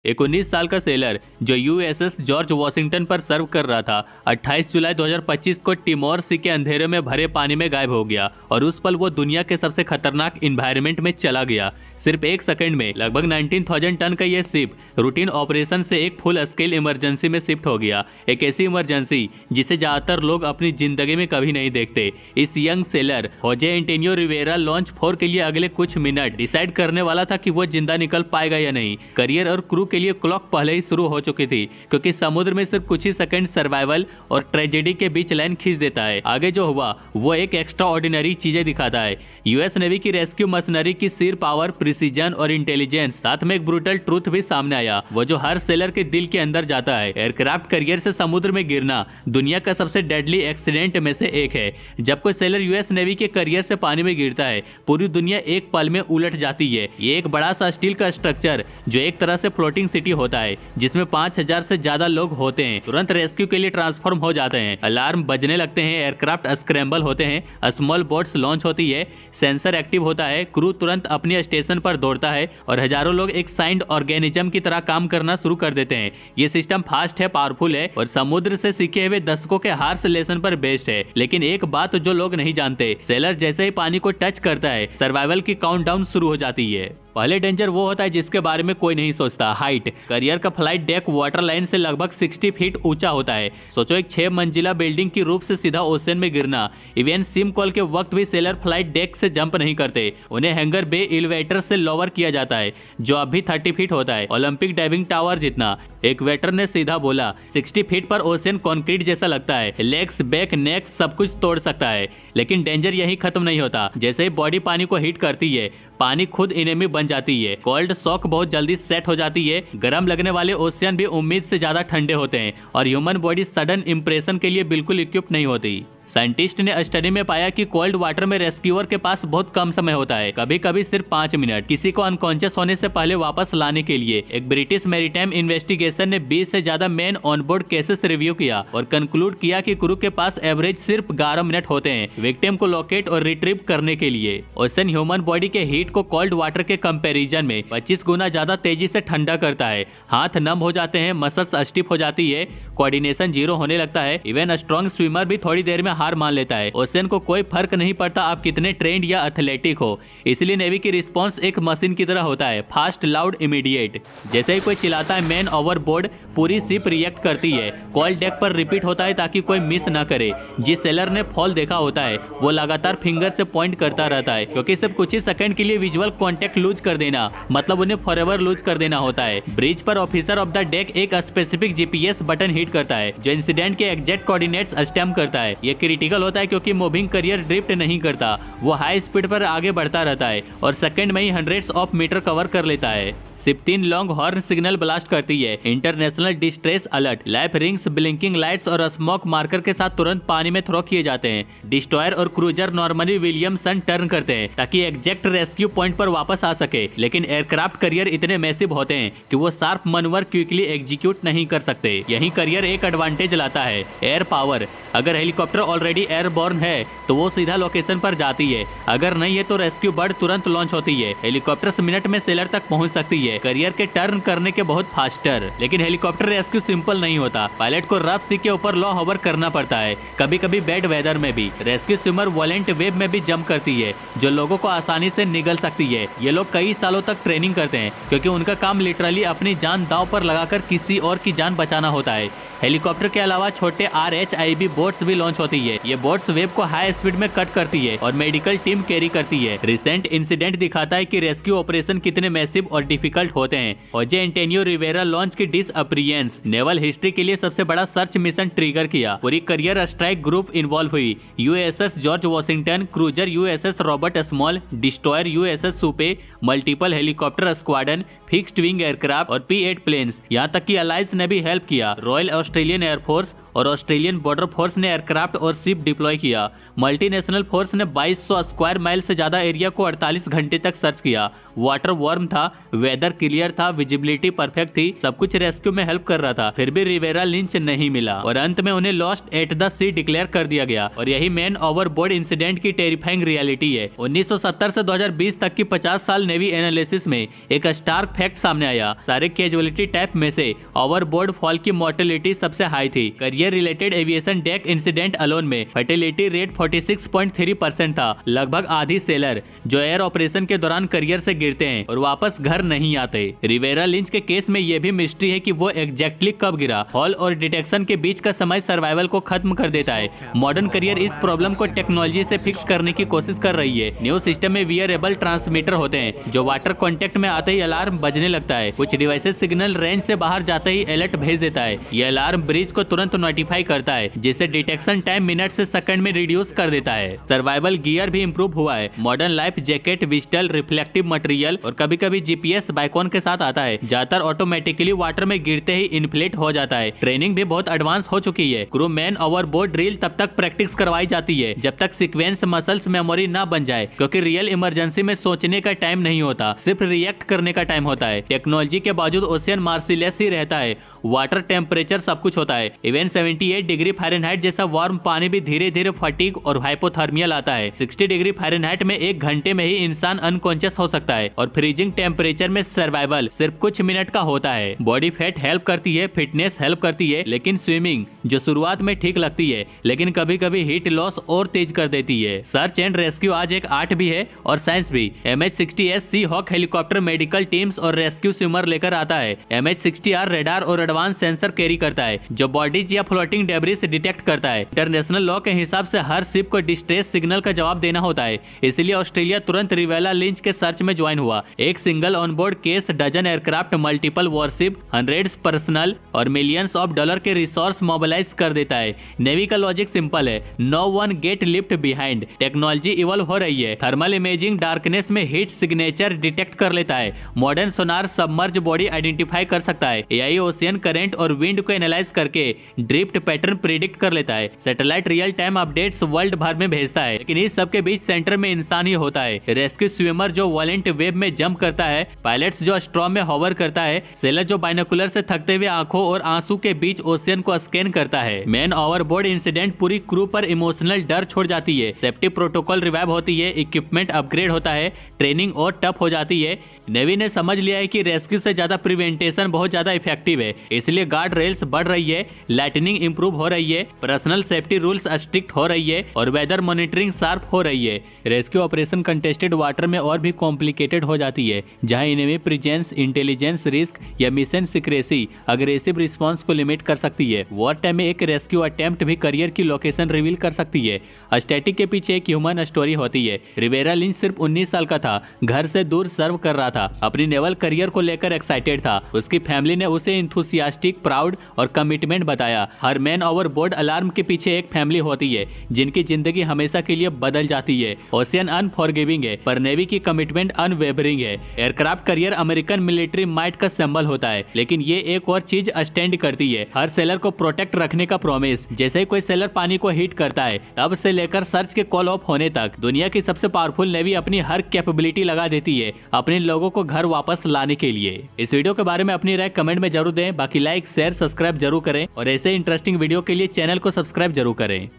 एक 19 साल का सेलर जो यूएसएस जॉर्ज वॉशिंगटन पर सर्व कर रहा था 28 जुलाई 2025 को टिमोर सी के अंधेरे में भरे पानी में गायब हो गया और उस पल वो दुनिया के सबसे खतरनाक इन्वायरमेंट में चला गया। सिर्फ एक सेकंड में लगभग 19,000 टन का यह शिप रूटीन ऑपरेशन से एक फुल स्केल इमरजेंसी में शिफ्ट हो गया। एक ऐसी इमरजेंसी जिसे ज्यादातर लोग अपनी जिंदगी में कभी नहीं देखते। इस young sailor Jose Antonio Rivera launch 4 के लिए अगले कुछ मिनट डिसाइड करने वाला था कि वो जिंदा निकल पाएगा या नहीं। करियर और क्रू के लिए क्लॉक पहले ही शुरू हो चुकी थी, क्योंकि समुद्र में सिर्फ कुछ ही सेकंड सर्वाइवल और ट्रेजेडी के बीच लाइन खींच देता है। आगे जो हुआ वो एक एक्स्ट्रा ऑर्डिनरी चीजें दिखाता है। यूएस नेवी की रेस्क्यू मशीनरी की सिर पावर, प्रिसीजन और इंटेलिजेंस, साथ में एक ब्रूटल ट्रूथ भी सामने आया, वो जो हर सेलर के दिल के अंदर जाता है। एयरक्राफ्ट करियर से समुद्र में गिरना दुनिया का सबसे डेडली एक्सीडेंट में से एक है। जब कोई सेलर यूएस नेवी के करियर से पानी में गिरता है, पूरी दुनिया एक पल में उलट जाती है। ये एक बड़ा सा स्टील का स्ट्रक्चर जो एक तरह से फ्लोटिंग सिटी होता है, जिसमें 5000 से ज्यादा लोग होते हैं, तुरंत रेस्क्यू के लिए ट्रांसफॉर्म हो जाते हैं। अलार्म बजने लगते हैं, एयरक्राफ्ट स्क्रैम्बल होते हैं, स्मॉल बोट्स लॉन्च होती है, सेंसर एक्टिव होता है, क्रू तुरंत अपने स्टेशन पर दौड़ता है और हजारों लोग एक साइंड ऑर्गेनिज्म की तरह काम करना शुरू कर देते हैं। ये सिस्टम फास्ट है, पावरफुल है और समुद्र से सीखे हुए दशकों के हार्श लेसन पर बेस्ड है। लेकिन एक बात जो लोग नहीं जानते, सेलर जैसे ही पानी को टच करता है, सर्वाइवल की काउंटडाउन शुरू हो जाती है। पहले डेंजर वो होता है जिसके बारे में कोई नहीं सोचता, हाइट। करियर का फ्लाइट डेक वाटर लाइन से लगभग 60 फीट ऊंचा होता है। सोचो एक 6 मंजिला बिल्डिंग की रूफ से सीधा ओशन में गिरना। इवन सिम कॉल के वक्त भी सेलर फ्लाइट डेक से जंप नहीं करते, उन्हें हैंगर बे एलिवेटर से लोअर किया जाता है, जो अब भी 30 फीट होता है, ओलंपिक डाइविंग टावर जितना। एक वेटर ने सीधा बोला, 60 फीट पर ओशन कंक्रीट जैसा लगता है, लेग्स, बैक, नेक सब कुछ तोड़ सकता है। लेकिन डेंजर यही खत्म नहीं होता। जैसे ही बॉडी पानी को हीट करती है, पानी खुद एनिमी बन जाती है। कोल्ड शॉक बहुत जल्दी सेट हो जाती है। गर्म लगने वाले ओशियन भी उम्मीद से ज्यादा ठंडे होते हैं और ह्यूमन बॉडी सडन इंप्रेशन के लिए बिल्कुल इक्विप नहीं होती। साइंटिस्ट ने स्टडी में पाया कि कोल्ड वाटर में रेस्क्यूअर के पास बहुत कम समय होता है, कभी कभी सिर्फ 5 मिनट, किसी को अनकॉन्शियस होने से पहले वापस लाने के लिए। एक ब्रिटिश मैरीटाइम इन्वेस्टिगेशन ने 20 से ज्यादा मैन ऑनबोर्ड केसेस रिव्यू किया और कंक्लूड किया कि क्रू के पास एवरेज सिर्फ 11 मिनट होते हैं विक्टिम को लोकेट और रिट्रीव करने के लिए। ओशन ह्यूमन बॉडी के हीट को कोल्ड वाटर के कंपैरिजन में 25 गुना ज्यादा तेजी से ठंडा करता है। हाथ नम हो जाते हैं, मसल्स स्टिफ हो जाती है, कोऑर्डिनेशन जीरो होने लगता है। इवन स्ट्रॉन्ग स्विमर भी थोड़ी देर में हार मान लेता है। ओशन को कोई फर्क नहीं पड़ता आप कितने ट्रेंड या एथलेटिक हो, इसलिए नेवी की रिस्पॉन्स एक मशीन की तरह होता है, फास्ट, लाउड, इमीडिएट। जैसे ही कोई चिल्लाता है मैन ओवरबोर्ड, पूरी शिप रिएक्ट करती है। कॉल डेक पर रिपीट होता है ताकि कोई मिस ना करे। जिस सेलर ने फॉल देखा होता है वो लगातार फिंगर से पॉइंट करता रहता है, क्योंकि सिर्फ कुछ ही सेकंड के लिए विजुअल कांटेक्ट लूज कर देना मतलब उन्हें फॉरएवर लूज कर देना होता है। ब्रिज पर ऑफिसर ऑफ द डेक एक स्पेसिफिक जीपीएस बटन हिट करता है जो इंसिडेंट के एग्जैक्ट कोऑर्डिनेट्स स्टैम्प करता है। ये क्रिटिकल होता है क्योंकि मूविंग करियर ड्रिफ्ट नहीं करता, वो हाई स्पीड पर आगे बढ़ता रहता है और सेकंड में ही हंड्रेड्स ऑफ मीटर कवर कर लेता है। सिर्फ 3 लॉन्ग हॉर्न सिग्नल ब्लास्ट करती है, international distress alert, life rings, blinking lights और स्मोक मार्कर के साथ तुरंत पानी में थ्रो किए जाते हैं। डिस्ट्रॉयर और क्रूजर नॉर्मली विलियमसन टर्न करते हैं ताकि एग्जैक्ट रेस्क्यू पॉइंट पर वापस आ सके, लेकिन एयरक्राफ्ट करियर इतने मैसिव होते हैं कि वो शार्प मनवर क्विकली एग्जीक्यूट नहीं कर सकते। यही करियर एक एडवांटेज लाता है, एयर पावर। अगर हेलीकॉप्टर ऑलरेडी एयरबोर्न है तो वो सीधा लोकेशन पर जाती है, अगर नहीं है तो रेस्क्यू बर्ड तुरंत लॉन्च होती है। हेलीकॉप्टर मिनट में सेलर तक पहुंच सकती है, करियर के टर्न करने के बहुत फास्टर। लेकिन हेलीकॉप्टर रेस्क्यू सिंपल नहीं होता, पायलट को रफ सी के ऊपर लो हवर करना पड़ता है, कभी कभी बैड वेदर में भी। रेस्क्यू स्विमर वॉलेंट वेव में भी जंप करती है जो लोगों को आसानी से निगल सकती है। ये लोग कई सालों तक ट्रेनिंग करते हैं क्योंकि उनका काम लिटरली अपनी जान दांव पर लगाकर किसी और की जान बचाना होता है। हेलीकॉप्टर के अलावा छोटे RHIB बोट्स भी लॉन्च होती है। ये बोट्स वेव को हाई स्पीड में कट करती है और मेडिकल टीम कैरी करती है। रिसेंट इंसिडेंट दिखाता है कि रेस्क्यू ऑपरेशन कितने मैसिव और डिफिकल्ट होते हैं। होजे एंटोनियो रिवेरा लॉन्च की डिसअपीयरेंस नेवल हिस्ट्री के लिए सबसे बड़ा सर्च मिशन ट्रिगर किया। पूरी करियर स्ट्राइक ग्रुप इन्वॉल्व हुई, USS George Washington, cruiser USS Robert small, destroyer USS Supe, multiple helicopter squadron, fixed wing aircraft और P-8 प्लेन्स, यहाँ तक कि अलाइज ने भी हेल्प किया। रॉयल ऑस्ट्रेलियन एयरफोर्स, और ऑस्ट्रेलियन बॉर्डर फोर्स ने एयरक्राफ्ट और शिप डिप्लॉय किया। मल्टीनेशनल फोर्स ने 2200 स्क्वायर माइल से ज्यादा एरिया को 48 घंटे तक सर्च किया। वाटर वार्म था, वेदर क्लियर था, विजिबिलिटी परफेक्ट थी, सब कुछ रेस्क्यू में हेल्प कर रहा था, फिर भी रिवेरा लिंच नहीं मिला और अंत में उन्हें lost at the sea declare कर दिया गया। और यही मैन ओवरबोर्ड इंसिडेंट की टेरिफाइंग रियलिटी है। 1970 से 2020 तक की 50 साल नेवी एनालिसिस में एक स्टार्क फैक्ट सामने आया। सारे कैजुअलिटी टाइप में से ओवरबोर्ड फॉल की मोर्टेलिटी सबसे हाई थी। Career related aviation deck incident alone में फर्टिलिटी रेट 46.3% था। लगभग आधी सेलर जो एयर ऑपरेशन के दौरान करियर से गिरते हैं और वापस घर नहीं आते। रिवेरा लिंच के केस में यह भी मिस्ट्री है कि वो एग्जैक्टली कब गिरा। फॉल और डिटेक्शन के बीच का समय सर्वाइवल को खत्म कर देता है। मॉडर्न करियर इस प्रॉब्लम को टेक्नोलॉजी से फिक्स करने की कोशिश कर रही है। न्यू सिस्टम में वियरेबल ट्रांसमीटर होते हैं जो वाटर कांटेक्ट में आते ही अलार्म बजने लगता है। कुछ डिवाइसेस सिग्नल रेंज से बाहर जाते ही अलर्ट भेज देता है। यह अलार्म ब्रिज को तुरंत नोटिफाई करता है जिससे डिटेक्शन टाइम मिनट से सेकंड में रिड्यूस कर देता है। सर्वाइवल गियर भी इम्प्रूव हुआ है। मॉडर्न लाइफ जैकेट, विजिटल, रिफ्लेक्टिव मटेरियल और कभी कभी जीपीएस बाइकॉन के साथ आता है। ज्यादातर ऑटोमेटिकली वाटर में गिरते ही इन्फ्लेट हो जाता है। ट्रेनिंग भी बहुत एडवांस हो चुकी है। क्रू मैन ओवरबोर्ड ड्रिल तब तक प्रैक्टिस करवाई जाती है जब तक सीक्वेंस मसल्स मेमोरी ना बन जाए, क्योंकि रियल इमरजेंसी में सोचने का टाइम नहीं होता, सिर्फ रिएक्ट करने का टाइम होता है। टेक्नोलॉजी के बावजूद ओशियन मार्सिलेस ही रहता है। वाटर टेम्परेचर सब कुछ होता है। इवन 78 डिग्री फ़ारेनहाइट जैसा वार्म पानी भी धीरे धीरे फटीग और हाइपोथर्मिया लाता है। 60 डिग्री फ़ारेनहाइट में 1 घंटे में ही इंसान अनकॉन्शियस हो सकता है और फ्रीजिंग टेम्परेचर में सर्वाइवल सिर्फ कुछ मिनट का होता है। बॉडी फैट हेल्प करती है, फिटनेस हेल्प करती है, लेकिन स्विमिंग जो शुरुआत में ठीक लगती है लेकिन कभी कभी हीट लॉस और तेज कर देती है। सर्च एंड रेस्क्यू आज एक आर्ट भी है और साइंस भी। MH-60S सी हॉक हेलीकॉप्टर मेडिकल टीम्स और रेस्क्यू स्विमर लेकर आता है। MH-60R रेडार और एडवांस सेंसर कैरी करता है जो बॉडीज या फ्लोटिंग डेब्रिस डिटेक्ट करता है। इंटरनेशनल लॉ के हिसाब से हर शिप को डिस्ट्रेस सिग्नल का जवाब देना होता है, इसलिए ऑस्ट्रेलिया तुरंत रिवेरा लिंच के सर्च में ज्वाइन हुआ। एक single onboard case, dozen aircraft, multiple warship, hundreds personnel और मिलियंस ऑफ डॉलर के रिसोर्स मोबिलाइज कर देता है। नेवी का लॉजिक सिंपल है, no one get left behind. Technology evolve हो रही है। थर्मल इमेजिंग डार्कनेस में हीट सिग्नेचर डिटेक्ट कर लेता है। मॉडर्न सोनार सबमर्ज बॉडी आइडेंटिफाई कर सकता है। एआई ओशियन करंट और विंड को एनालाइज करके ड्रिफ्ट पैटर्न प्रिडिक्ट कर लेता है। Satellite real time updates world भर में भेजता है, लेकिन इस सब के बीच सेंटर में इंसान ही होता है। रेस्क्यू स्विमर जो वॉलेंट वेब में जंप करता है, पायलट्स जो स्ट्रॉम में हॉवर करता है, सेलर जो बाइनोकुलर से थकते हुए आंखों और आंसू के बीच ओशियन को स्कैन करता है। मैन ओवरबोर्ड इंसिडेंट पूरी क्रू पर इमोशनल डर छोड़ जाती है। सेफ्टी प्रोटोकॉल रिवाइव होती है, इक्विपमेंट अपग्रेड होता है, ट्रेनिंग और टफ हो जाती है। नेवी ने समझ लिया है कि रेस्क्यू से ज्यादा प्रिवेंटेशन बहुत ज्यादा इफेक्टिव है, इसलिए गार्ड रेल्स बढ़ रही है, लाइटनिंग इंप्रूव हो रही है, पर्सनल सेफ्टी रूल्स स्ट्रिक्ट हो रही है और वेदर मॉनिटरिंग शार्प हो रही है। रेस्क्यू ऑपरेशन कंटेस्टेड वाटर में और भी कॉम्प्लिकेटेड हो जाती है, जहां एनिमी प्रेजेंस, इंटेलिजेंस रिस्क या मिशन सीक्रेसी अग्रेसिव रिस्पांस को लिमिट कर सकती है। वॉर टाइम में एक रेस्क्यू अटेम्प्ट भी करियर की लोकेशन रिवील कर सकती है। स्टैटिक के पीछे एक ह्यूमन स्टोरी होती है। रिवेरा लिंच सिर्फ 19 साल का था, घर से दूर सर्व कर रहा था, अपनी नेवल करियर को लेकर एक्साइटेड था। उसकी फैमिली ने उसे इंथुसियास्टिक, प्राउड और कमिटमेंट बताया। हर मैन ओवरबोर्ड अलार्म के पीछे एक फैमिली होती है जिनकी जिंदगी हमेशा के लिए बदल जाती है। ओशियन अनफॉरगिविंग है पर नेवी की कमिटमेंट अनवेवरिंग है। Aircraft carrier American military might का सिंबल होता है, लेकिन ये एक और चीज स्टैंड करती है, हर सेलर को प्रोटेक्ट रखने का प्रॉमिस। जैसे ही कोई सेलर पानी को हीट करता है, तब से लेकर सर्च के कॉल ऑफ होने तक दुनिया की सबसे पावरफुल नेवी अपनी हर कैपेबिलिटी लगा देती है अपने लोगों को घर वापस लाने के लिए। इस वीडियो के बारे में अपनी राय कमेंट में जरूर दें। बाकी लाइक, शेयर, सब्सक्राइब जरूर करें और ऐसे इंटरेस्टिंग वीडियो के लिए चैनल को सब्सक्राइब जरूर करें।